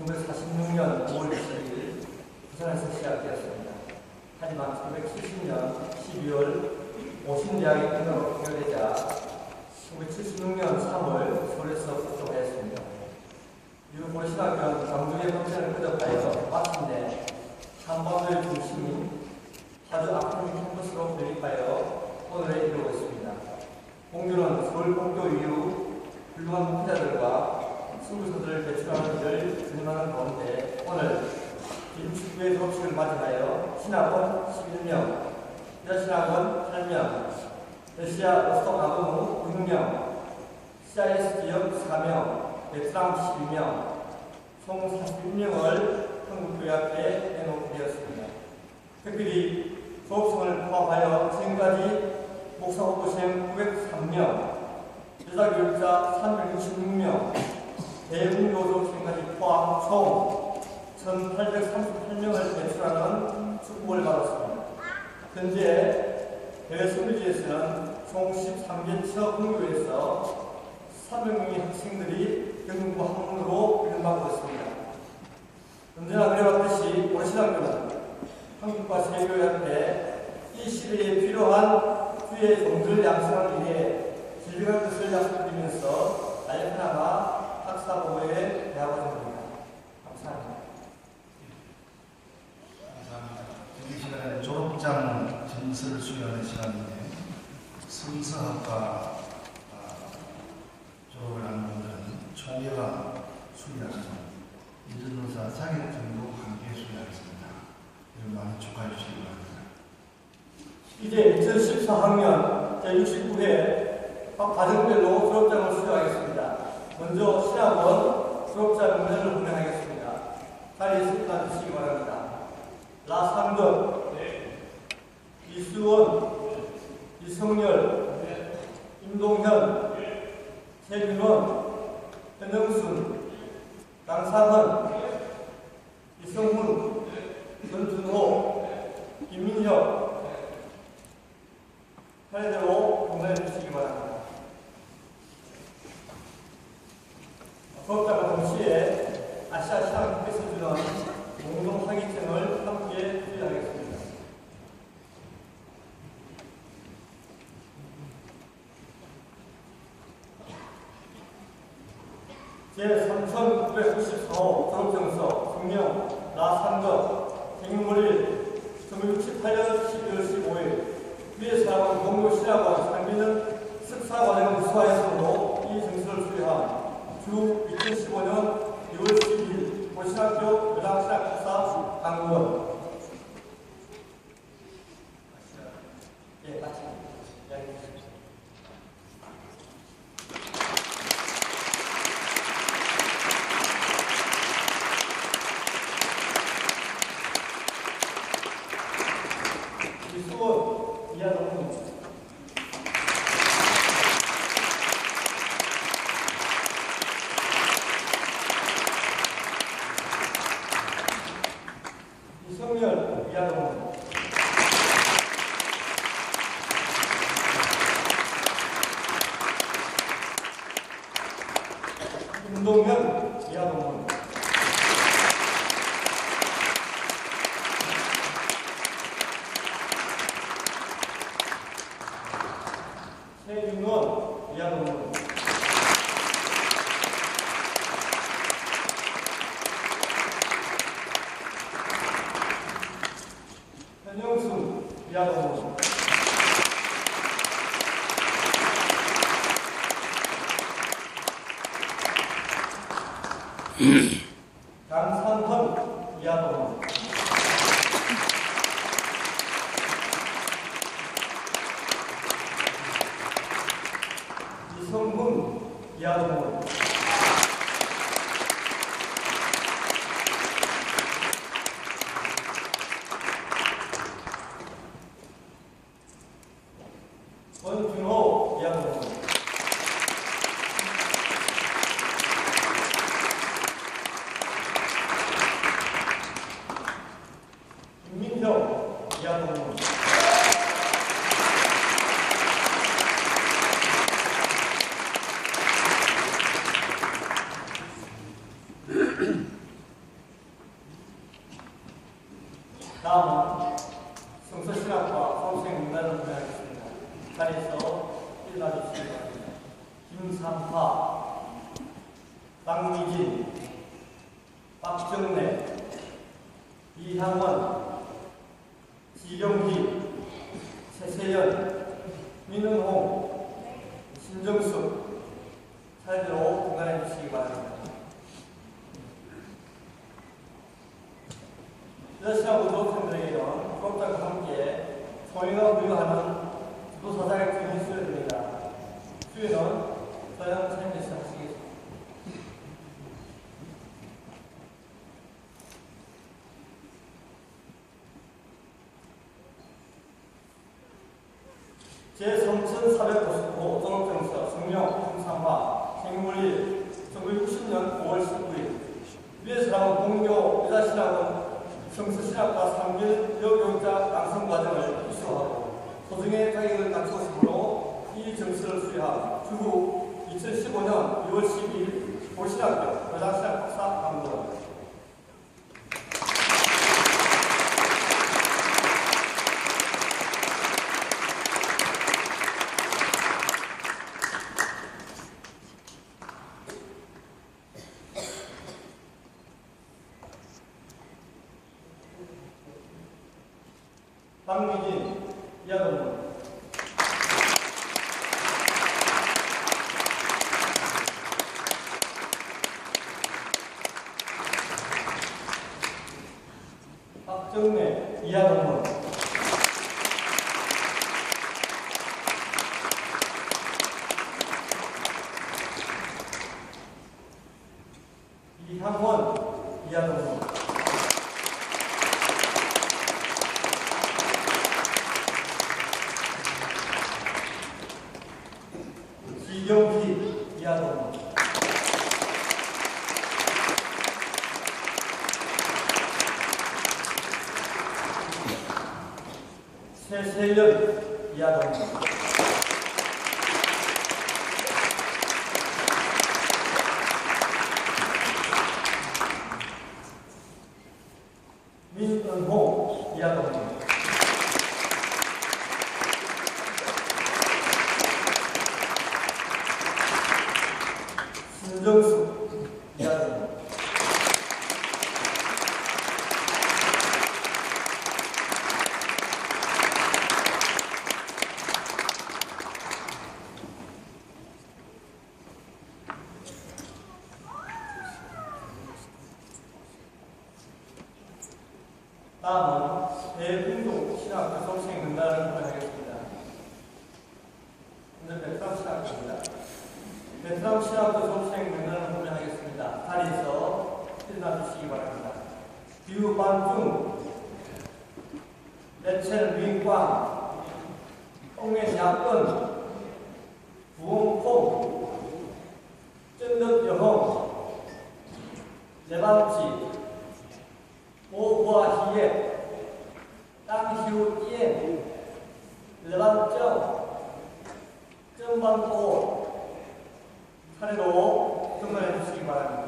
1946년 5월 7일 부산에서 시작되었습니다. 하지만 1970년 12월 오신대학의 인으로 개교되자 1976년 3월 서울에서 국토하였습니다. 이후 고려신학교는 강조의 발전을 거듭하여 마침내 한반도의 중심인 파주 아크로니 캠퍼스로 돌입하여 오늘에 이르고 있습니다. 공교는 서울 공교 이후 훌륭한 목회자들과 수구서들을 배출하는 일을 진행하는 가운데 오늘 김축구의 졸업식을 맞이하여 신학원 11명, 여신학원 8명, 러시아 로스토 아동부 6명, CIS 지역 4명, 베트남 12명, 총 41명을 한국교회학교에 내놓게 되었습니다. 특별히 졸업생을 포함하여 지금까지 목사 후보생 903명, 여자교육자 366명, 대문교조생까지 포함 총 1,838명을 배출하는 축복을 받았습니다. 현재 대외 선교지에서는 총 13개 공교에서 300명의 학생들이 경부 학문으로 이름받고 있습니다. 언제나 그래왔듯이 고려신학교는 한국과 세계교회한테 이 시대에 필요한 주의 종들 양성을 위해 진리한 뜻을 약속드리면서 나이프나마 학사보고에 대학원입니다. 감사합니다. 감사합니다. 이 시간에 졸업장 점수를 수여하는 시간인데 성서학과 졸업을 하는 분들은 총회가 수여하는 이준호사 자격증도 함께 수여하겠습니다. 여러분 많이 축하해 주시기 바랍니다. 이제 2014학년 제69회 각 과정별로 졸업장을 수여하겠습니다. 먼저 신학원 졸업자 명단을 공개하겠습니다. 자리에 서기만 주시기 바랍니다. 라상덕, 이수원, 이성열, 임동현, 최윤원, 현영순, 강상헌, 이성훈, 전준호, 김민혁, 차례대로 공개해 주시기 바랍니다. 졸업자가 동시에 아시아 신학교에서 주는 공동 학위증을 함께 수여하겠습니다. 제3994호 졸업증서 성명 라상덕 생일월일 1968년 12월 15일 위에 사람은 공교 신학원 상비는 석사과정을 수화했으므로 이 증서를 수여함. 주 2015년 6월 12일 고신학교 여당신학교사 강구원. 예, 마칩니다. 이수원 이하동문. 이성열 이하동문. 김동현 이하동문. 최윤원 이하동문. 현영순 이하동문. 강상헌 이하동문. 이성훈 이하동문. 권준호 이하동문. 다음은 성서신학과 수험생명단을 구매하겠습니다. 자리에서 일어나주시기 바랍니다. 김삼화, 박미진, 박정래, 이향원, 지경기, 최세연, 민은홍, 신정숙, 차례대로 등단해 주시기 바랍니다. 여자신학 우도생들에게는 수업장과 함께 소위가 부여하는 주도사사의 주문이 수여됩니다. 수여는 서영 차임에서 하시겠습니다. 제3459 졸업증서 성명 김삼화 생일물일 1960년 5월 19일 위의 사람은 공교 여자신학원 성서신학과 3길 여교육자 양성 과정을 이수하고 소중의 자격을 갖추었으므로 이 증서를 수여함. 주후 2015년 6월 12일 고신학교 여자신학 박사 강론. 박미진, 이하동문. 박정래, 이하동문. 이향원, 이하동문. 지경기, 이하동문. 최세연, 이하동문. 민은홍, 이하동문. 신정숙, 이하동문. 다음은 대분동 신학교 수험생 명단을 발표하겠습니다. 오늘 베트남 신학교입니다. 베트남 신학교 수험생 명단을 발표하겠습니다. 자리에서 일어나 주시기 바랍니다. 류반중, 레첼 윙꽝, 홍매야권, 부홍콩, 쩐덕여홍, 레반지, 오화희예, 땅휴이엔, 레반정, 점반도 차례로 등단해 주시기 바랍니다.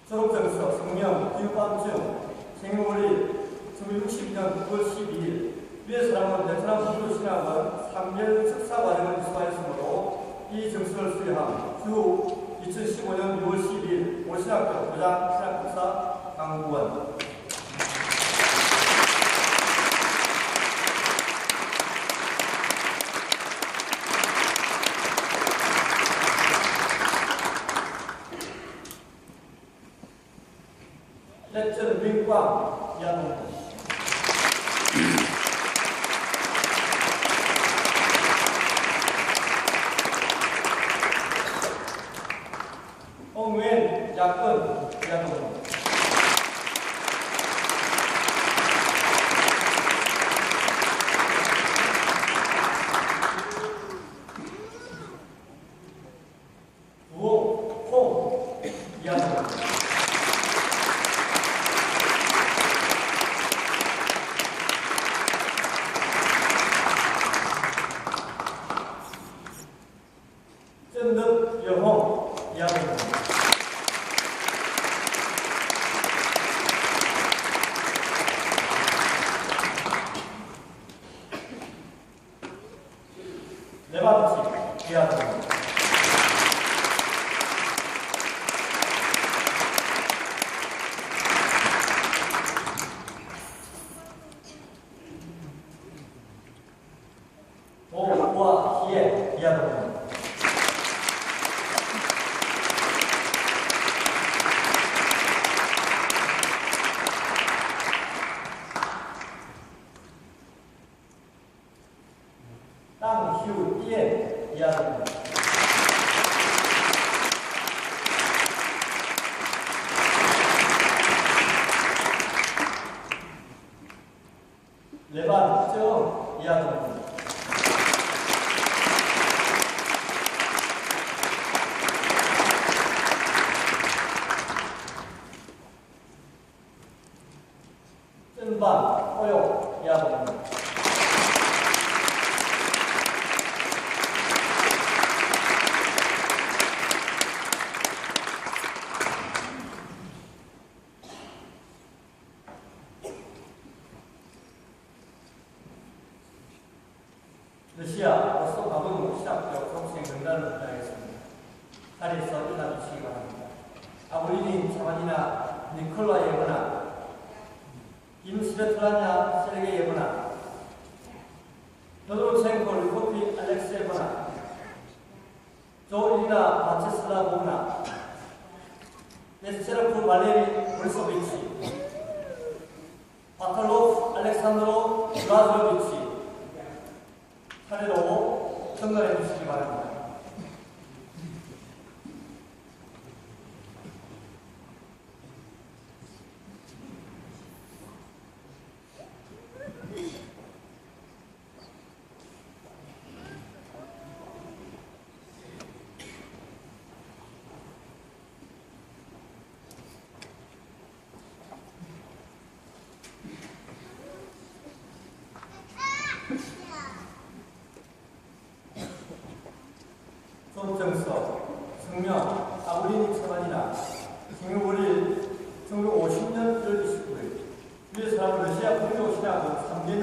졸업증서 성명 기후반증 생일월일 1962년 9월 12일 위의 사람은 베트남 공교신학원 3년 석사과정을 이수하였으므로 이 증서를 수여함. 주 2015년 6월 12일 오신학교 교장 신학박사 강구원. 레첼 윙꽝, 이하동문. 홍웬, 약근, 이하동문. 레반정 이하동입니다. 뜬반 호요 이하동입니다. 러시아 로스토 가본 시작적 속생 명단을 발표하겠습니다. 자리에서 일어나 주시기 바랍니다. 아브리닌 차만이나 니콜라 예브나, 김스베틀라냐 세르게 예브나, 여드로첸코 르코피 알렉세예브나, 조일리나 바체슬라보브나, 네스체르프 발레리 보리소비치, 바탈로프 알렉산드로 브라즈로비치, 차례로 선거해 주시기 바랍니다. 손정서, 성명, 아브리니 차만이나 생일월일 1950년 1월 29일 위의 사람 러시아 공교신학원 3개는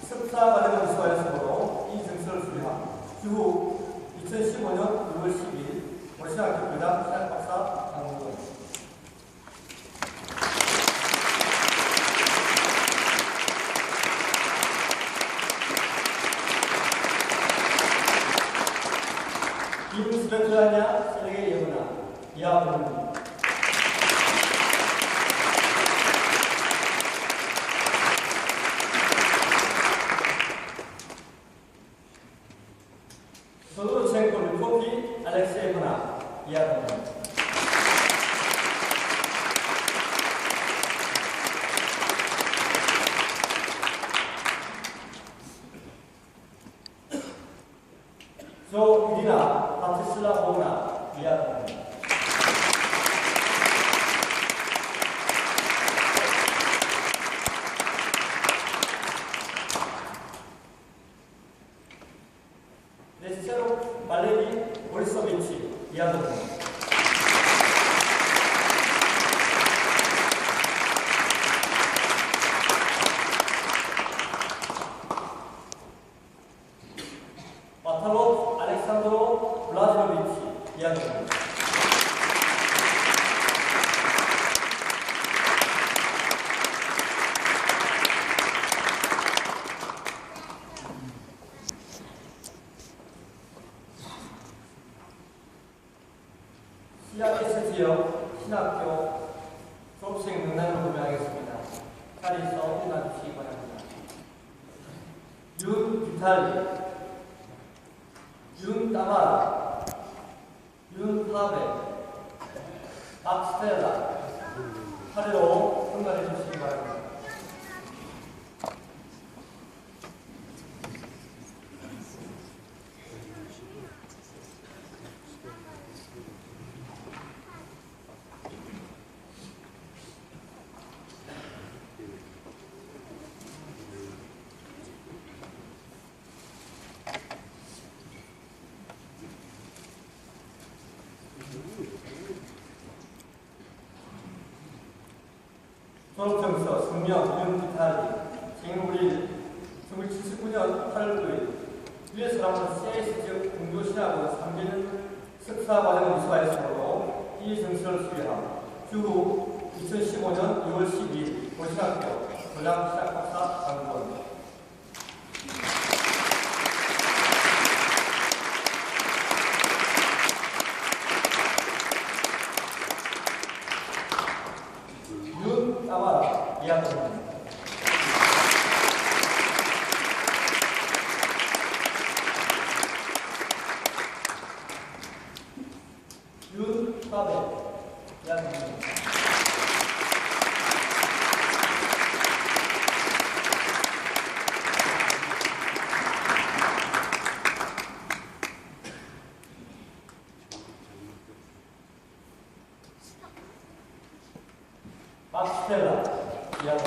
석사과정을 수화했으므로 이 정서를 수료함. 추후 2015년 6월 10일 고려신학교 교장 신학박사 강문권. 김스베틀라냐 세르게 예브나 이하동입니다. 소도르첸코 르코피 알렉세예브나 이하동입니다. 조일리나 바체슬라보브나 이하동입니다. 네스체르프 발레리 보리소비치 이하동입니다. 바탈로프 알렉산드로 블라즈로비치 이하동입니다. CRS 지역 신학교 졸업생 명단을 발표하겠습니다. 자리에서 일어나 주시기 바랍니다. 윤비탈리, 윤따마라, 윤파베, 박스텔라, 차례로 선발해 주시기 바랍니다. 졸업증서, 성명, 윤비탈리, 생일월일 1979년 8월 9일 위의 사람은 CS 지역 공교신학원 3개는 석사과정을 수화했으므로 이 정서를 수료함. 추후 2015년 6월 12일 고신학교 교장 신학박사 강권. 윤따마라 이하동입니다. 윤파베 이하동입니다.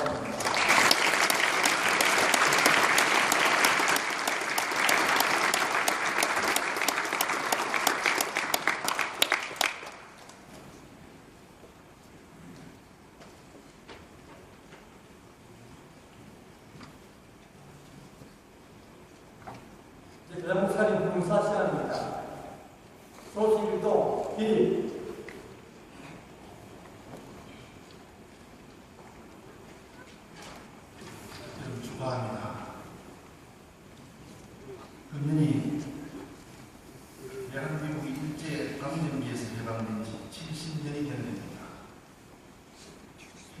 고맙습니다. 이제 대장살인 봉사 시간입니다. 소식일동 길이 축하합니다. 금년이 대한민국이 일제 강점기에서 해방된 지 70년이 된 해입니다.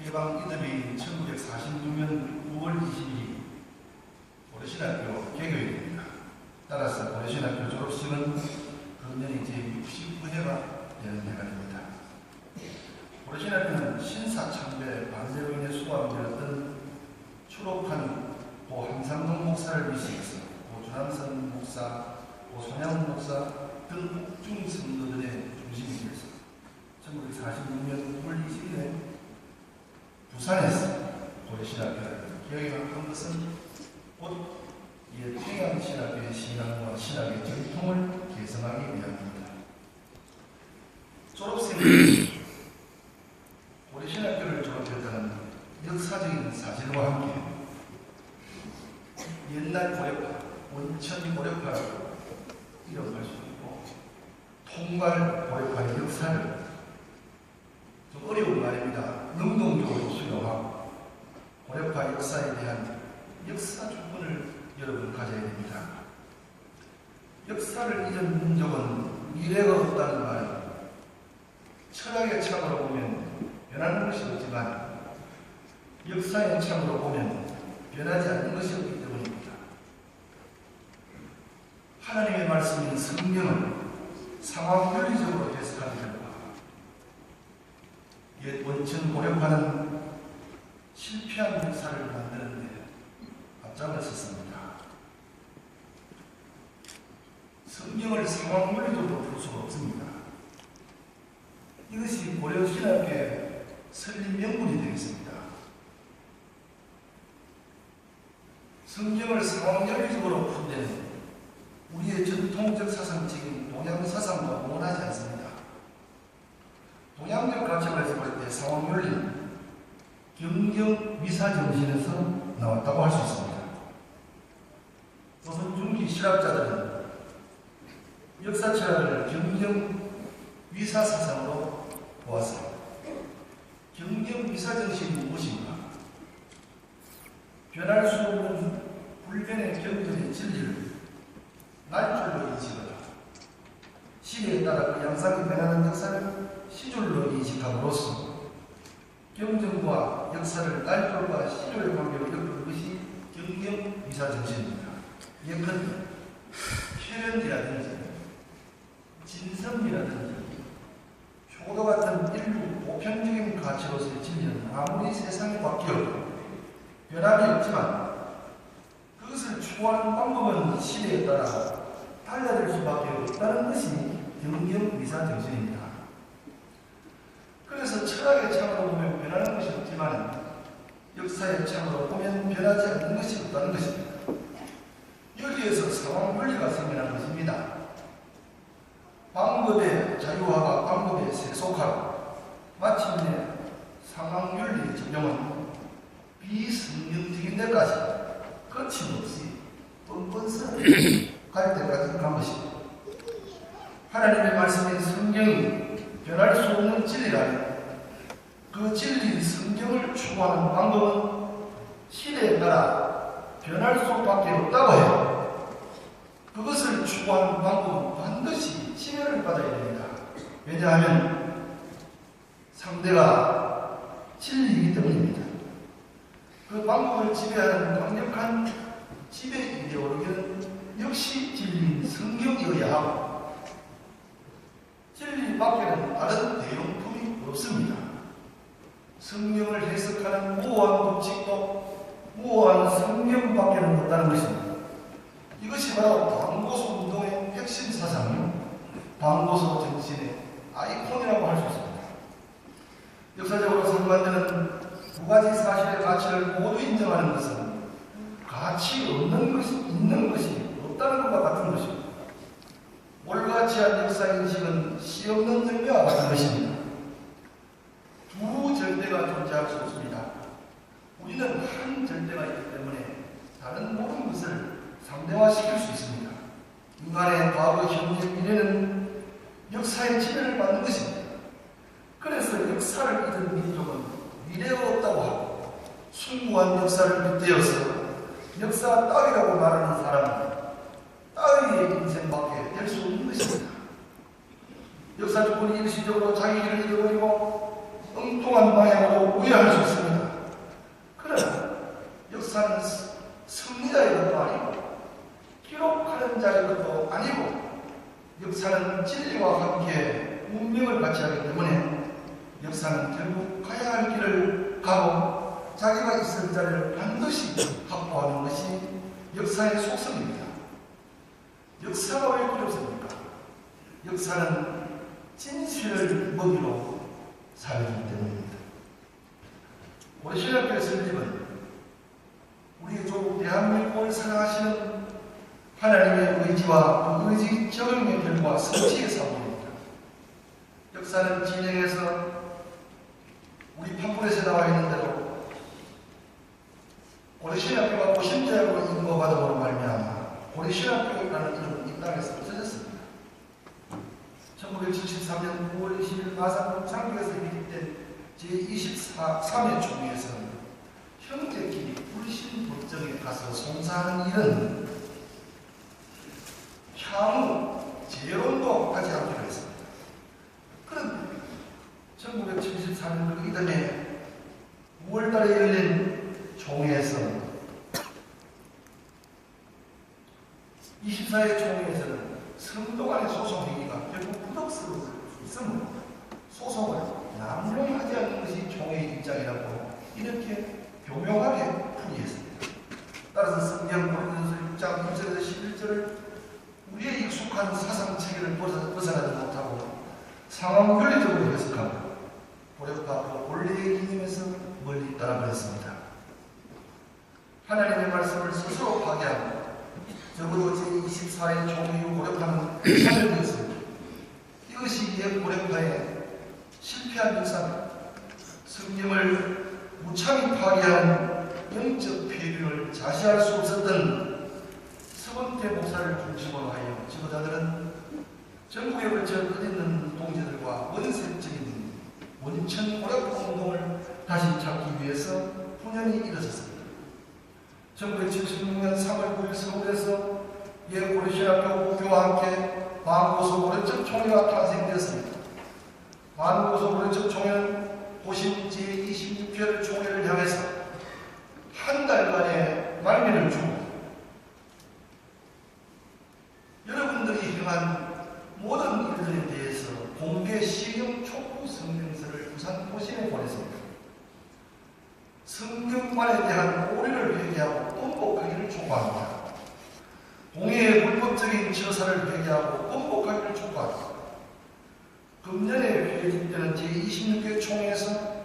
해방 이듬해인 1946년 9월 22일 고려신학교 개교일입니다. 따라서 고려신학교 졸업식은 금년이 제69회가 되는 해가 됩니다. 고려신학교는 신사참배 반대로 인해 수감되었던 추록한 고 한상동 목사를 비롯해서 고 주남선 목사, 고 손양 목사 등 국중 성도들의 중심이 되어서 1946년 9월 20일에 부산에서 고려신학교를 개교한 것은 곧 이에 평양신학교의 신앙과 신학의 전통을 개성하기 위함입니다. 졸업생은 고려신학교를 졸업했다는 역사적인 사실과 함께 옛날 고려파, 원천 고려파라고 이름할 수 있고 통발 고려파의 역사를 좀 어려운 말입니다. 능동적으로 수용하고 고려파 역사에 대한 역사 주권을 여러분 가져야 됩니다. 역사를 잊은 민족은 미래가 없다는 말은 철학의 창으로 보면 변하는 것이 없지만 역사의 창으로 보면 변하지 않는 것이 없기 때문입니다. 하나님의 말씀인 성경을 상황 논리적으로 해석하는 결과 옛 원천 고려파는 실패한 역사를 만드는 데 앞장을 섰습니다. 성경을 상황 논리적으로 볼 수가 없습니다. 이것이 고려신학교의 설립 명분이 되겠습니다. 성경을 상황 논리적으로 푼 데는 우리의 전통적 사상적인 동양 사상과 무관하지 않습니다. 동양적 가치관에서 볼 때 상황 논리는 경경 미사 정신에서 나왔다고 할 수 있습니다. 조선 중기 실학자들은 역사 철학을 경경 위사 사상으로 보았습니다. 경경 위사 정신이 무엇인가? 변할 수 없는 불변의 경전의 진리를 날줄로 인식하다. 시대에 따라 그 양상이 변하는 역사를 시줄로 인식함으로써 경전과 역사를 날줄과 시줄의 관계로 엮는 것이 경경 위사 정신입니다. 예컨대 표현이라든지 진성이라든지 효도 같은 인류 보편적인 가치로서의 진리는 아무리 세상이 바뀌어도 변함이 없지만 그것을 추구하는 방법은 시대에 따라 달라질 수밖에 없다는 것이 경경 미사 정신입니다. 그래서 철학의 창으로 보면 변하는 것이 없지만 역사의 창으로 보면 변하지 않는 것이 없다는 것입니다. 여기에서 상황 논리가 생겨난 것입니다. 방법의 자유화가 방법의 세속화로 마침내 상황 윤리의 적용은 비성경적인 데까지 거침없이 뻔뻔스럽게 갈 때까지 간 것입니다. 하나님의 말씀인 성경이 변할 수 없는 진리라면 그 진리인 성경을 추구하는 방법은 시대에 따라 변할 수밖에 없다고 해요. 그것을 추구하는 방법은 반드시 지배를 받아야 됩니다. 왜냐하면 상대가 진리이기 때문입니다. 그 방법을 지배하는 강력한 지배 이데올로기는 역시 진리인 성경이어야 하고 진리 밖에는 다른 대용품이 없습니다. 성경을 해석하는 모호한 법칙도 모호한 성경밖에는 없다는 것입니다. 이것이 바로 방고소 운동의 핵심 사상이요 방고소 정신의 아이콘이라고 할 수 있습니다. 역사적으로 상반되는 두 가지 사실의 가치를 모두 인정하는 것은 가치 없는 것이 있는 것이 없다는 것과 같은 것입니다. 올가치한 역사인식은 씨 없는 열매와 같은 것입니다. 두 절대가 존재할 수 없습니다. 우리는 한 절대가 있기 때문에 다른 모든 것을 상대화시킬 수 있습니다. 인간의 과거, 현재, 미래는 역사의 지배를 받는 것입니다. 그래서 역사를 잊은 민족은 미래가 없다고 하고 숭고한 역사를 빗대어서 역사 따위라고 말하는 사람은 따위의 인생밖에 될 수 없는 것입니다. 역사 주권이 일시적으로 자기 길을 잃어버리고 엉뚱한 방향으로 우회할 수 있습니다. 그러나 역사는 승리자의 것도 아니고 기록하는 자의 것도 아니고 역사는 진리와 함께 운명을 같이 하기 때문에 역사는 결국 가야 할 길을 가고 자기가 있을 자리를 반드시 확보하는 것이 역사의 속성입니다. 역사가 왜 필요합니까? 역사는 진실을 먹이로 살기 때문입니다. 우리 신학교 선생님은 우리 조국 대한민국을 사랑하시는 하나님의 의지와 그 의지 적용의 결과 성취의 사고입니다. 역사는 진행해서 우리 판문에서 나와 있는 대로 고려신학교가 고신대학으로 인도받음으로 말미암아 고려신학교라는 이름은 이 땅에서 없어졌습니다. 1973년 9월 20일 마산 장벽에서 기립된 제23회 총회에서는 형제끼리 불신 법정에 가서 송사하는 일은 향후 재론도 하지 않기로 했습니다. 그런데 1973년 이듬해 5월달에 열린 총회에서 24회 총회에서는 성도간의 소송행위가 결국 부덕스러울 수 있으므로 소송을 남용하지 않는 것이 총회의 입장이라고 이렇게 교묘하게 풀이했습니다. 따라서 성경 고린도전서 6장 1절에서 11절을 우리의 익숙한 사상체계를 벗어나지 못하고 상황윤리적으로 해석하고 고려파 그 본래의 기념에서 멀리 따라버렸습니다. 하나님의 말씀을 스스로 파괴하고 적어도 제24회 총회 이후 고려파는 파멸되었습니다. 이것이 옛 고려파의 실패한 역사입니다. 성경을 무참히 파괴하는 영적 폐륜을 자시할 수 없었던 서번태 목사를 중심으로 하여 지도자들은 전국에 걸쳐 끝있는 동지들과 원색적인 원천 고려파 운동을 다시 찾기 위해서 분연히 일어섰습니다. 1976년 3월 9일 서울에서 옛 고려신학교 목교와 함께 반고소 고려적 총회가 탄생되었습니다. 반고소 고려적 총회는 고신 제26회 총회를 향해서 한 달간의 말미를 주고 여러분들이 행한 모든 일들에 대해서 공개 시경 촉구 성명서를 부산 고신에 보냈습니다. 성경관에 대한 오류를 회개하고 번복하기를 촉구합니다. 공회의 불법적인 처사를 회개하고 번복하기를 촉구합니다. 금년에 회집되는 제26회 총회에서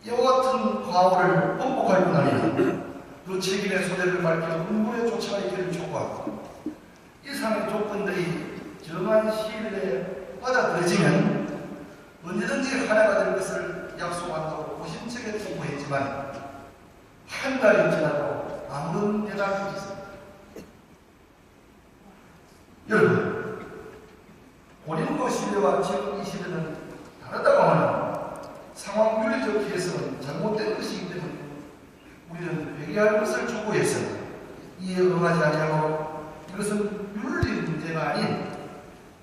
이와 같은 과오를 번복할 뿐 아니라 그 책임의 소재를 밝혀 문물에 쫓아가기를 촉구합니다. 이상의 조건들이 정한 시일 내에 받아들여지면 언제든지 하나가 될 것을 약속한다고 고심책에 통보했지만 한 달이 지나도 아무런 대답이 없습니다. 여러분, 고린도 시대와 지금 이 시대는 다르다고 하는 상황윤리적 해석은 잘못된 것이기 때문에 우리는 회개할 것을 촉구해서 이에 응하지 아니하고 이것은 윤리 문제가 아닌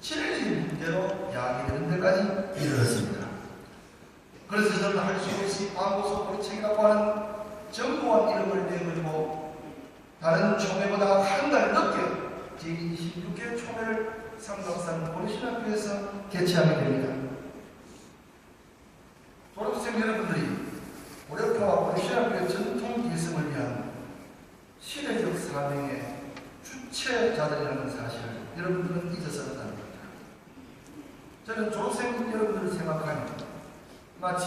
진리 문제로 야기되는 데까지 이르렀습니다. 그래서 저는 할 수 없이 반고소 고리책이라고 하는 정보원 이름을 내걸고 다른 총회보다 한 달 늦게 제26회 총회를 삼각산 고려신학교에서 개최하게 됩니다. 졸업생 여러분들이 고려파와 고려신학교의 전통 개성을 위한 시대적 사명의 주체자들이라는 사실을 여러분들은 잊어서는 안 됩니다. 저는 졸업생 여러분들을 생각하니 마치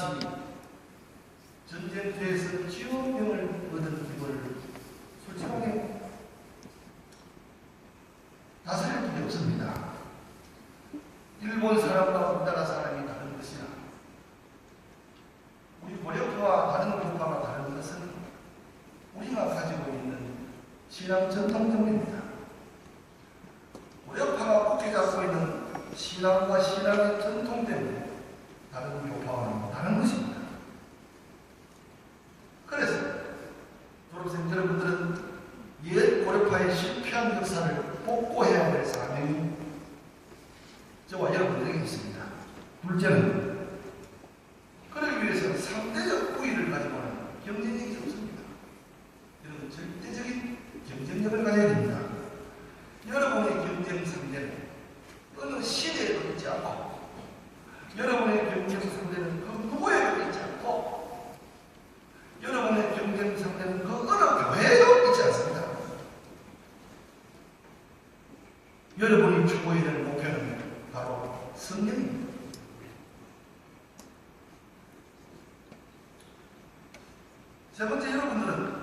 전쟁터에서 지원병을 얻은 기분을 솔직하게 다스릴 길이 없습니다. 일본 사람과 우리나라 사람이 다른 것이라 우리 고려파와 다른 교파가 다른 것은 우리가 가지고 있는 신앙 전통 때문입니다. 고려파가 굳게 잡고 있는 신앙과 신앙의 전통 때문에 다른 교파와는 다른 것입니다. 그래서 졸업생 여러분들은 옛 고려파의 실패한 역사를 복고해야 할 사명이 저와 여러분들에게 있습니다. 둘째는 그러기 위해서는 상대적 우위를 가지고 하는 경쟁력이 없습니다. 여러분 절대적인 경쟁력을 가져야 됩니다. 여러분의 경쟁 상대는 어느 시대에 있지 않고 여러분의 경쟁 상대는 그 누구에도 있지 않고 여러분의 경쟁 상대는 그 어느 교회에도 있지 않습니다. 여러분이 추구해야 될 목표는 바로 성령입니다. 세 번째, 여러분들은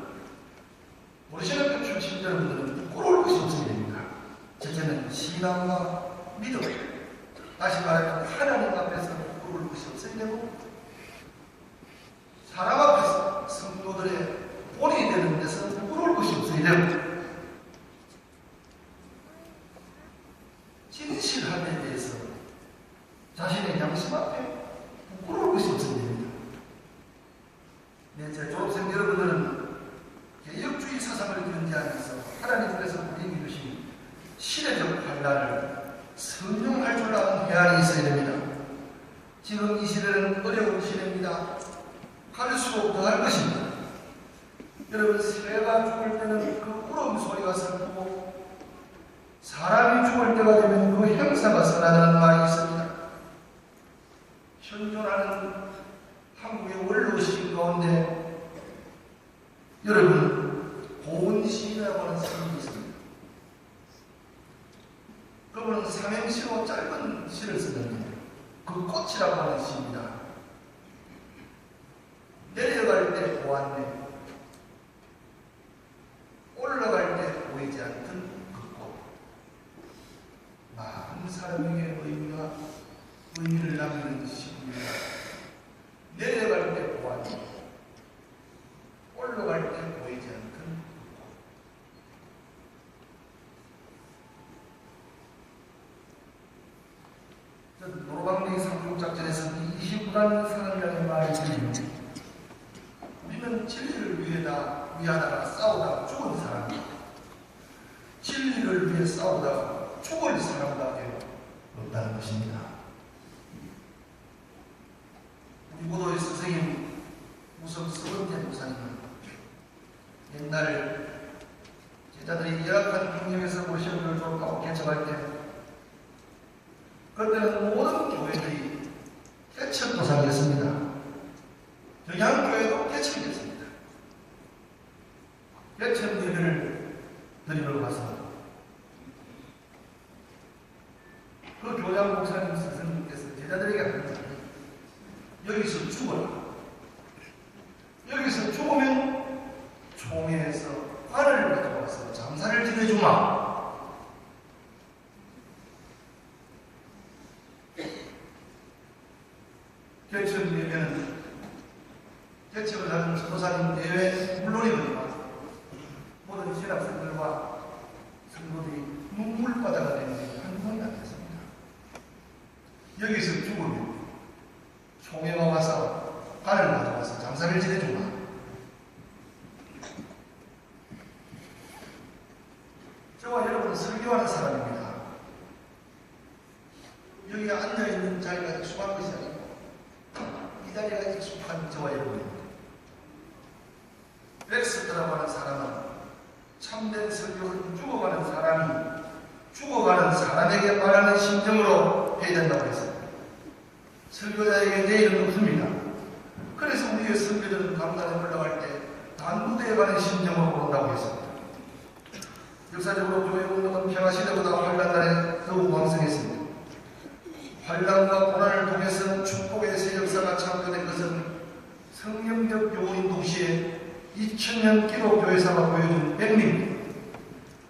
우리 신학교 출신 여러분들은 부끄러울 것이 없어야 됩니다. 첫째는 신앙과 믿음, 다시 말하면 하나님 앞에서 부끄러울 것이 없어야 되고 사람 앞에서 성도들의 본이 되는 데서 부끄러울 것이 없어야 되고 진실함에 대해서 자신의 양심 앞에 부끄러울 것이 없어야 됩니다. 네, 제 졸업생 여러분들은 개혁주의 사상을 견지하면서 하나님께서 우리에게 주신 시대적 환란을 성령할 줄 아는 해안이 있어야 됩니다. 지금 이 시대는 어려운 시대입니다. 갈수록 더 할 것입니다. 여러분, 새가 죽을 때는 그 울음소리가 슬프고 사람이 죽을 때가 되면 그 형사가 선하다는 말이 있습니다. 현존하는 한국의 원로시인 가운데 여러분 고은시인이라고 하는 사람이 있습니다. 그분은 삼행시로 짧은 시를 쓰는데 그 꽃이라고 하는 시입니다. 내려갈 때 보았네, 올라갈 때 보이지 않던 그 꽃. 많은 사람에게 의미를 남기는 시입니다. 내려갈 때 보았네, 올라갈 때 보이지 않던 그 꽃. 노르망디 상륙작전에서 29만 사람이라는 말이 들립니다. 우리는 진리를 위하다가 싸우다가 죽은 사람, 진리를 위해 싸우다가 죽을 사람밖에 없다는 것입니다. 우리 고도의 선생님 무성 서건태 목사님은 옛날 제자들이 열악한 환경에서 모시험을 졸업하고 개척할 때 그때는 모든 교회들이 개척 도상이었습니다. 영양교회도 개척이었습니다. 개척 예배를 드리러 가서 그 교장 목사님 스승님께서 제자들에게 합니다. 여기서 죽어라. 여기서 죽으면 총회에서 관을 가져와서 장사를 지내주마. 개척 예배는 개척을 하는 전도사님 대회 물론이거니와 모든 신학생들과 성도들이 눈물바다가 되는 게 한두 번이 안 됐습니다. 여기서 죽으면 총회가 와서 관을 가져와서 장사를 지내주마. 저와 여러분은 설교하는 사람입니다. 여기 앉아있는 자리가 익숙한 것이 아니고 이 자리가 익숙한 저와 여러분입니다. 렉스터라고 하는 사람은 참된 설교를 죽어가는 사람에게 말하는 심정으로 해야 된다고 했습니다. 설교자에게 내일은 없습니다. 그래서 우리의 설교들은 강단에 올라갈 때 단무대에 가는 심정으로 온다고 했습니다. 역사적으로 교회 운동은 평화시대보다 환란날에 더욱 왕성했습니다. 환란과 고난을 통해서 축복의 새 역사가 창조된 것은 성경적 요인 동시에 2000년 기독교회사가 보여준 백림,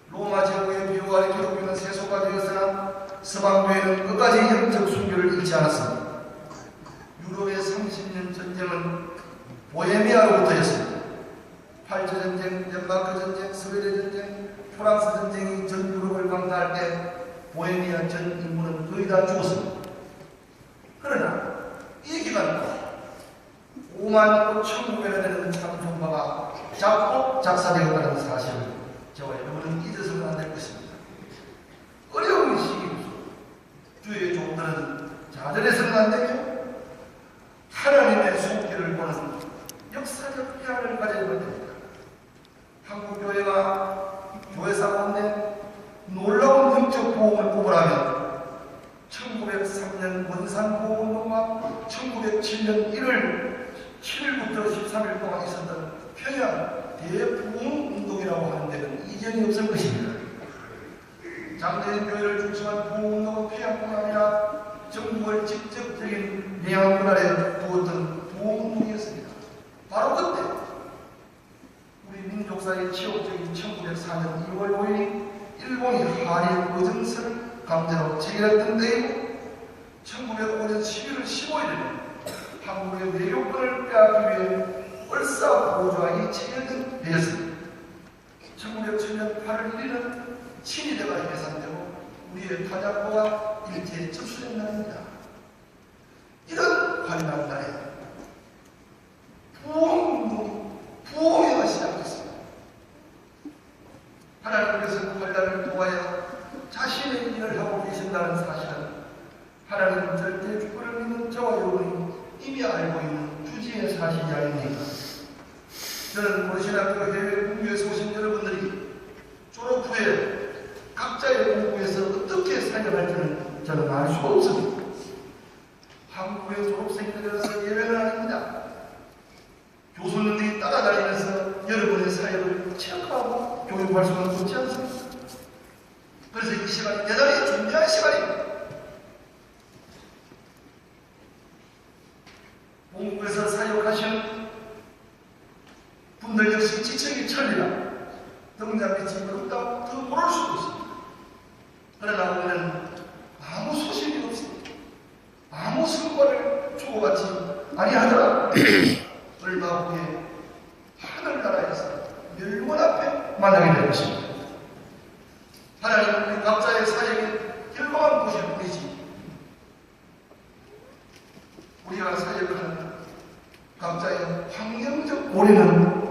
로마 제국의 비호 아래 기독교는 세속화 되었으나 서방교회는 끝까지 영적 순교를 잃지 않았습니다. 유럽의 30년 전쟁은 보헤미아로부터였습니다. 팔조 전쟁, 덴마크 전쟁, 스웨덴 전쟁, 프랑스 전쟁이 전 유럽을 강타할 때 보헤미아 전 인구는 거의 다 죽었습니다. 그러나 이 기간 동안 5만 5천 구매나 되는 찬송가가 작곡 작사되었다는 사실을 저와 여러분은 잊어서는 안 될 것입니다. 어려운 시기입니다. 주의 종들은 좌절해서는 안 되며 하나님의 손길을 보는 역사적 희망을 가져야 됩니다. 한국교회가 교회사 가운데 놀라운 영적 보험을 뽑으라면 1903년 원산보험운동과 1907년 1월 7일부터 13일 동안 있었던 평양 대보험운동이라고 하는 데는 이견이 없을 것입니다. 장대인 교회를 중심한 보험운동은 평양뿐 아니라 정부를 직접적인 영향권 아래 두었던 보험운동이었습니다. 바로 그때 우리 민족사의 치욕적인 1904년 2월 5일이 일본이 한일 의정서를 강제로 체결했던 때이고 1905년 11월 15일에는 한국의 외교권을 빼앗기 위해 얼싸보조안이 체결된 때였습니다. 1907년 8월 1일은 친위대가 해산되고 우리의 타작보가 일제에 접수된 날입니다. 이런 관난 날에 부흥회가 시작됐습니다. 하나님께서 관난을 통하여 자신의 일을 하고 계신다는 사실은 하나님은 절대 주권을 믿는 저와 여러분이 이미 알고 있는 주지의 사실이 아닙니까? 저는 고려신학교 해외 공부에서 오신 여러분들이 졸업 후에 각자의 공부에서 어떻게 사용할지는 저는 알 수가 없습니다. 한국의 졸업생들에서 예외는 아닙니다. 교수님들이 따라다니면서 여러분의 사역을 체크하고 교육할 수는 없지 않습니다. 그래서 이 시간이 대단히 중요한 시간입니다. 공부에서 사역하시는 분들 역시 지책이 천리라 등잔빛이 어렵다고 더 모를 수도 있습니다. 그러나 우리는 아무 소식이 없습니다. 아무 성과를 주고받지 아니하더라. 얼마 후에 하늘나라에서 멸문 앞에 만나게 될 것입니다. 하나님은 우리 각자의 사역에 결과만 보실 뿐이지 우리가 사역하는 각자의 환경적 고리는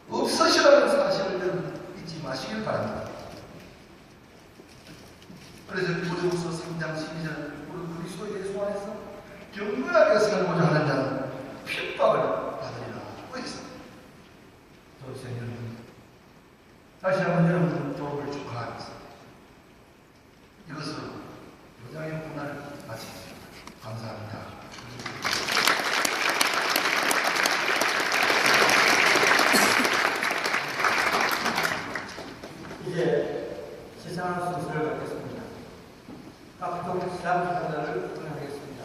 없으시라는 사실을 잊지 마시길 바랍니다. 그래서 고린도후서 3장 12절 우리 그리스도 예수 안에서 경건하게 살고자 하는 자는 핍박을 받으리라 하고 있습니다. 저는 여러분 다시 한번 여러분 졸업을 축하합니다. 이것으로 여장의 문화를 마치겠습니다. 감사합니다. 이제 시상하는 순서를 갖겠습니다. 각종 시상 기관을 진행하겠습니다.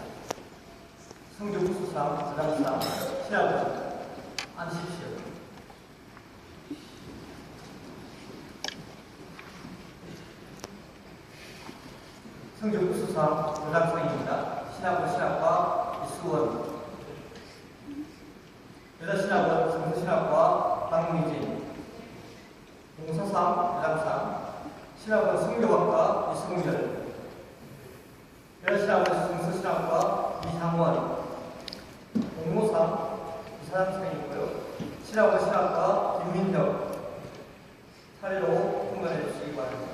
성주국수상, 부장상, 시합은 앉으십시오. 성주국수상, 부장상입니다. 신학원 신학과 이수원, 여자신학원 성서신학과 박미진, 공사상, 부장상, 신학원 성교학과 이승열, 여자신학원 성서신학과 이상원, 공모상 이사장상이고요. 신학원 신학과 김민혁, 차례로 통과해 주시기 바랍니다.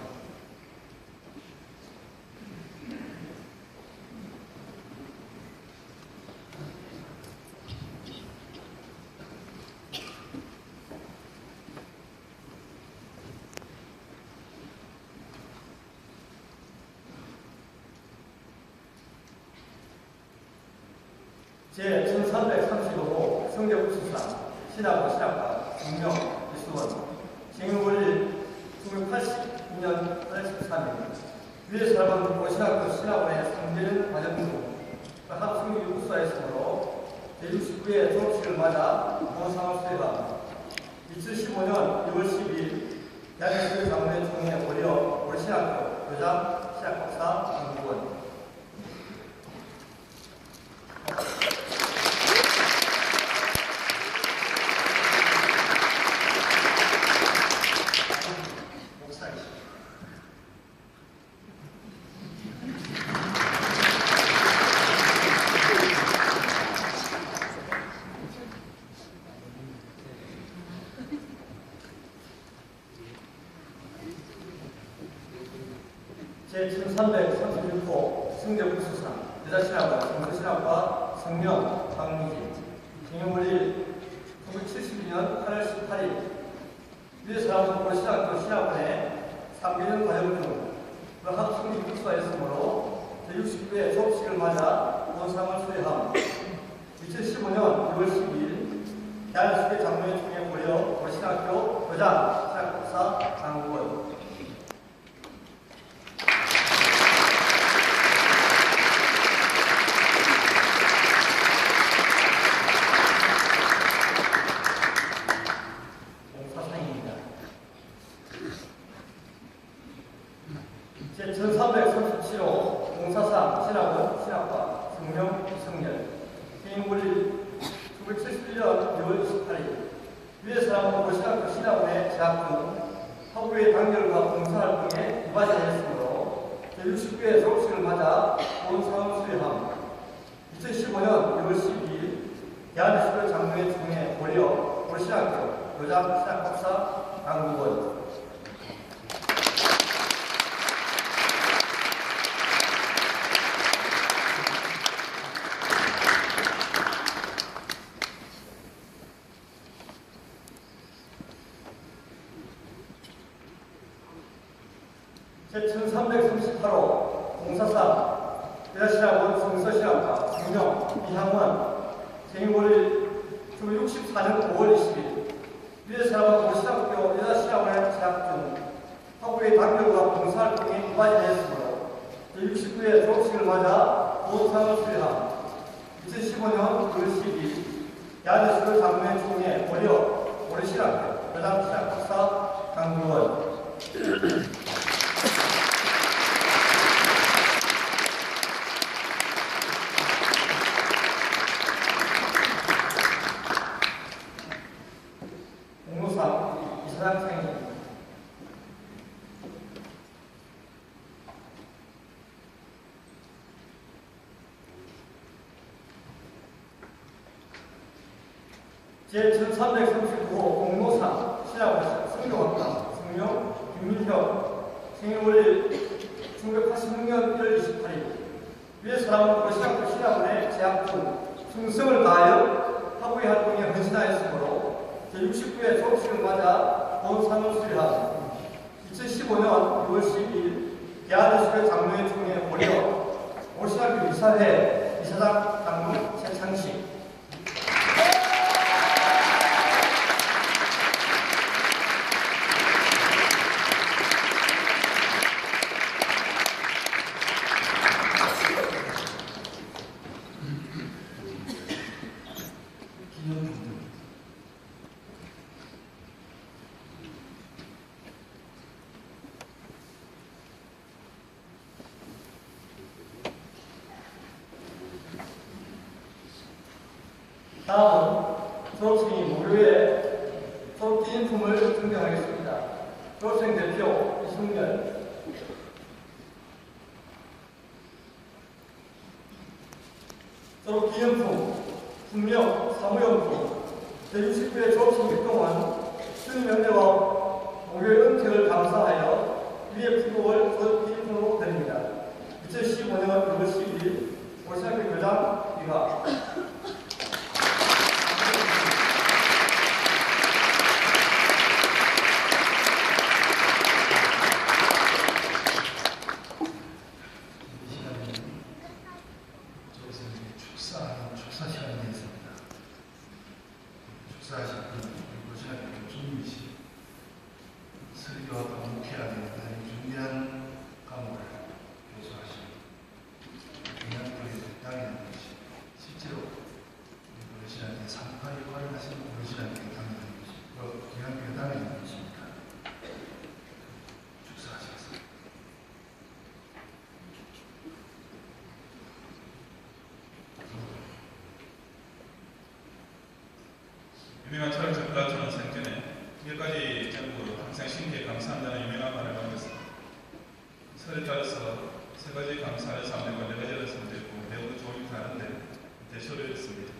제1335호 성적국수상 신학원 신학과 정명 이수원 징후원리 1982년 8월 13일 위에 사람은 고신학교 신학원의 상대는 과정 중 한국성교육수사에 있으므로 제69회 졸업식을 맞아 본상을 수여합니다. 2015년 2월 12일 대한민국 장로회 총회 고려 올신학교 교장 시학박사 강국원 제1336호 승적구수상 여자신학과 정서신학과 성명 박미진 생년월일 1972년 8월 18일 위에 사람은 고려신학교 신학원에 3개년 과정 중 학생이 국수하였으므로 제69회 졸업식을 맞아 본상을 수여함. 2015년 6월 12일 대한민국의 장로회 총회 고려 고려신학교 교장 신학박사 강국원 제1337호 공사상 신학원 신학과 성명 이성열 생년월일 1971년 6월 28일 위에 사람은 고려신학교 신학원에 재학 중 학부의 단결과 봉사활동에 이바지하였으므로 제69회 졸업식을 맞아 본상을 수여함. 2015년 6월 12일 대한민국 장로회 총회 고려 고려신학교 교장 신학박사 강국원 제1338호 공사상 여자신학원 성서신학과 성명 이향원 생년월일 1964년 5월 20일 위에 사람은 고려신학교 여자신학원에 재학 중 학부의 단결과 봉사활동에 이바지하였으므로 제69회 졸업식을 맞아 본상을 수여함. 2015년 9월 12일 대한민국 장로회 총회 고려 고려신학교 교장 신학박사 강국원 이사장 생입니다. 제1339호 공로상 신학원 성경학과 성명 김민혁 생년월일 1986년 1월 28일 위에 사람은 고려신학교 신학원에 재학 중 충성을 다하여 학부의 활동에 헌신하였으므로 제69회 졸업식을 맞아 본상을 수여함. 2015년 6월 12일 대한민국 장로회 총회 고려 고려신학교 이사회 이사장 장로 최창식 다음은 졸업생이 무료의 졸업기념품을 증정하겠습니다. 졸업생 대표 이승열 졸업기념품, fun명, 사무용품, 제69회 졸업생 활동은 수임연대와 목요일 은퇴를 감사하여 위의 부록을 졸업기념품으로 드립니다. 2015년 6월 12일 고려신학교 교장 이화 축사 시간이 있습니다. 축사하신 고려신학교 교수님이시 설교와 목회하는 중요한 과목을 교수하시고 그냥 우리 땅에 실제로 당신께 감사한다는 유명한 말을 하고 있습니다. 설에 따라서 세 가지 감사하는 사람들과 네 가지 하는 사람도 있고 매우 조금이 다른데 대표를 했습니다.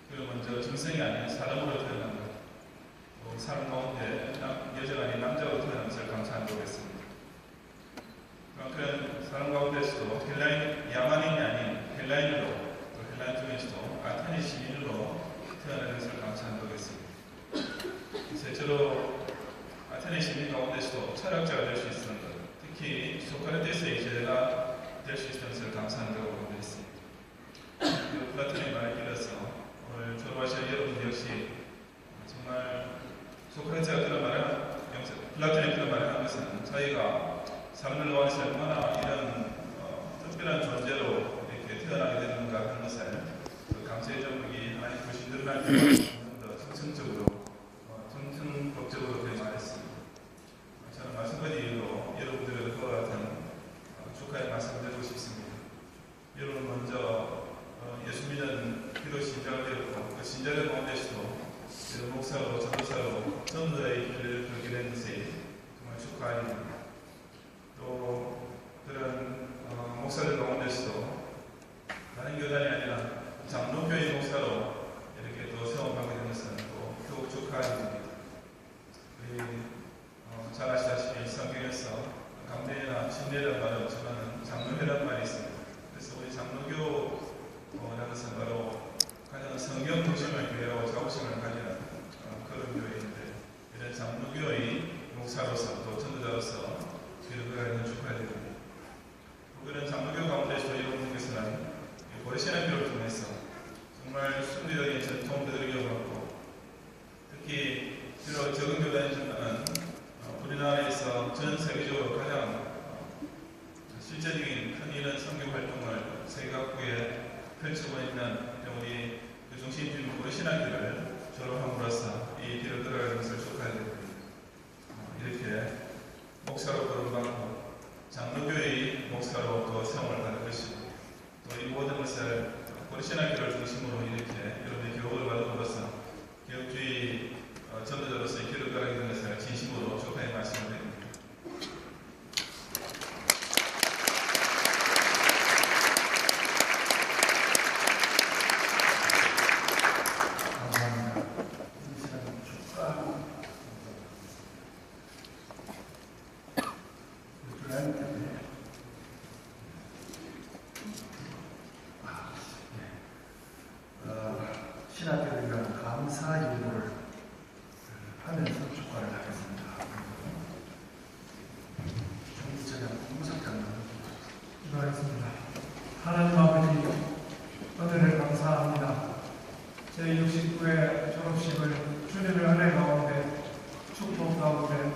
그리고 먼저 정성이 아닌 사람으로 태어난 것, 또 사람 가운데 여자가 아닌 남자로 태어난 것을 감사한다고 했습니다. 그런 사람 가운데서도 야만인이 아닌 헬라인으로, 또 헬라인 중에서도 아테네 시민으로 태어난 것을 감사한다고 했습니다. 셋째로 아테네 시민 가운데서도 철학자가 될 수 있었던 것, 특히 소크라테스의 제자가 될 수 있었던 것을 감사한다고 했습니다. 그리고 플라톤의 말을 빌어서 오늘 졸업하실 여러분들 역시 정말 소크라테스가 그런 말을 플라톤이 그런 말을 한 것은 자기가 삶을 놓아서 얼마나 이런 특별한 존재로 이렇게 태어나게 되는가 하는 것을 그 감사의 정력이 하나님 주신 드러날 때 더 정성적으로 정성법적으로 그렇게 말했습니다. 저는 마찬가지 이유로 여러분들의 그와 같은 축하의 말씀을 드리고 싶습니다. 여러분 먼저 예수 믿는 기도 신자가 되었고 그 신자들 가운데서도 목사로 전도사로 전도자의 길을 걸게 된 것이 정말 축하입니다. 또 그런 목사들 가운데서도 다른 교단이 아니라 장로교회 목사로 이렇게 또 세움받게 된 것은 또 더욱 축하입니다. 우리 잘 아시다시피 성경에서 강대회나 침례라는 말은 없지만 장로회라는 말이 있습니다. 그래서 우리 장로교라는 것은 바로 가장 성경 중심의 교회라고 자부심을 가지는 그런 교회인데 이런 장로교의 목사로서 또 전도자로서 기록을 하는 축하드립니다. 그런 장로교 가운데서 여러분께서는 고려신학교를 통해서 정말 순리적인 전통들을 이어받고 특히 비록 적은 교단이지만 우리나라에서 전 세계적으로 가장 실제적인 큰 이런 선교 활동을 세계 각국에 펼치고 있는 우리 그 중심주인 고려신학교를 졸업함으로써 이 길을 걸어가는 것을 축하드립니다. 이렇게 목사로 거론받고 장로교의 목사로 또 세움을 받을 것이고 또 이 모든 것을 고려신학교를 중심으로 이렇게 여러분의 교육을 받음으로써 교육주의 전도자로서의 길을 걸어가게 된 것을 진심으로 축하의 말씀을 드립니다. 신학교를 위한 감사 예물을 하면서 축하를 하겠습니다. 종기처럼 무석장로 기도하겠습니다. 하나님 아버지, 은혜를 감사합니다. 제69회 졸업식을 주님의 은혜 가운데 축복 가운데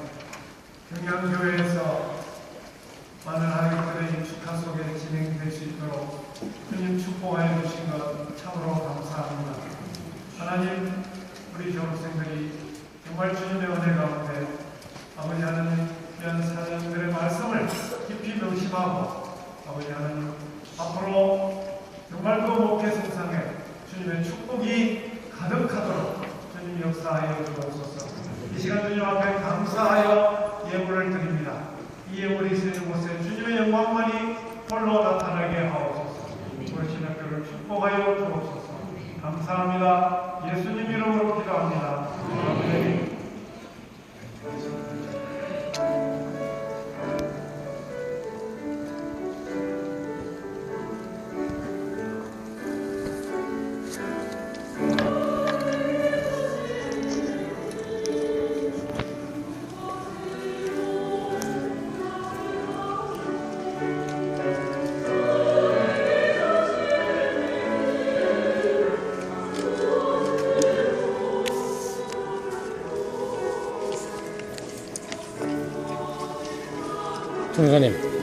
경양교회에서 많은 아이들의 축하 속에 진행될 수 있도록 주님 축복하여 주신 것 참으로 감사합니다. 하나님, 우리 졸업생들이 정말 주님의 은혜 가운데 아버지 하나님 귀한 사장님들의 말씀을 깊이 명심하고 아버지 하나님 앞으로 정말 그 목회 성상에 주님의 축복이 가득하도록 주님 역사하여 주옵소서. 이 시간 주님 앞에 감사하여 예물을 드립니다. 이 예물이 있는 곳에 주님의 영광만이 홀로 나타나게 하옵소서. 우리 신학교를 축복하여 주옵소서. 감사합니다. 예수님 이름으로 기도합니다. 아멘. 총사님.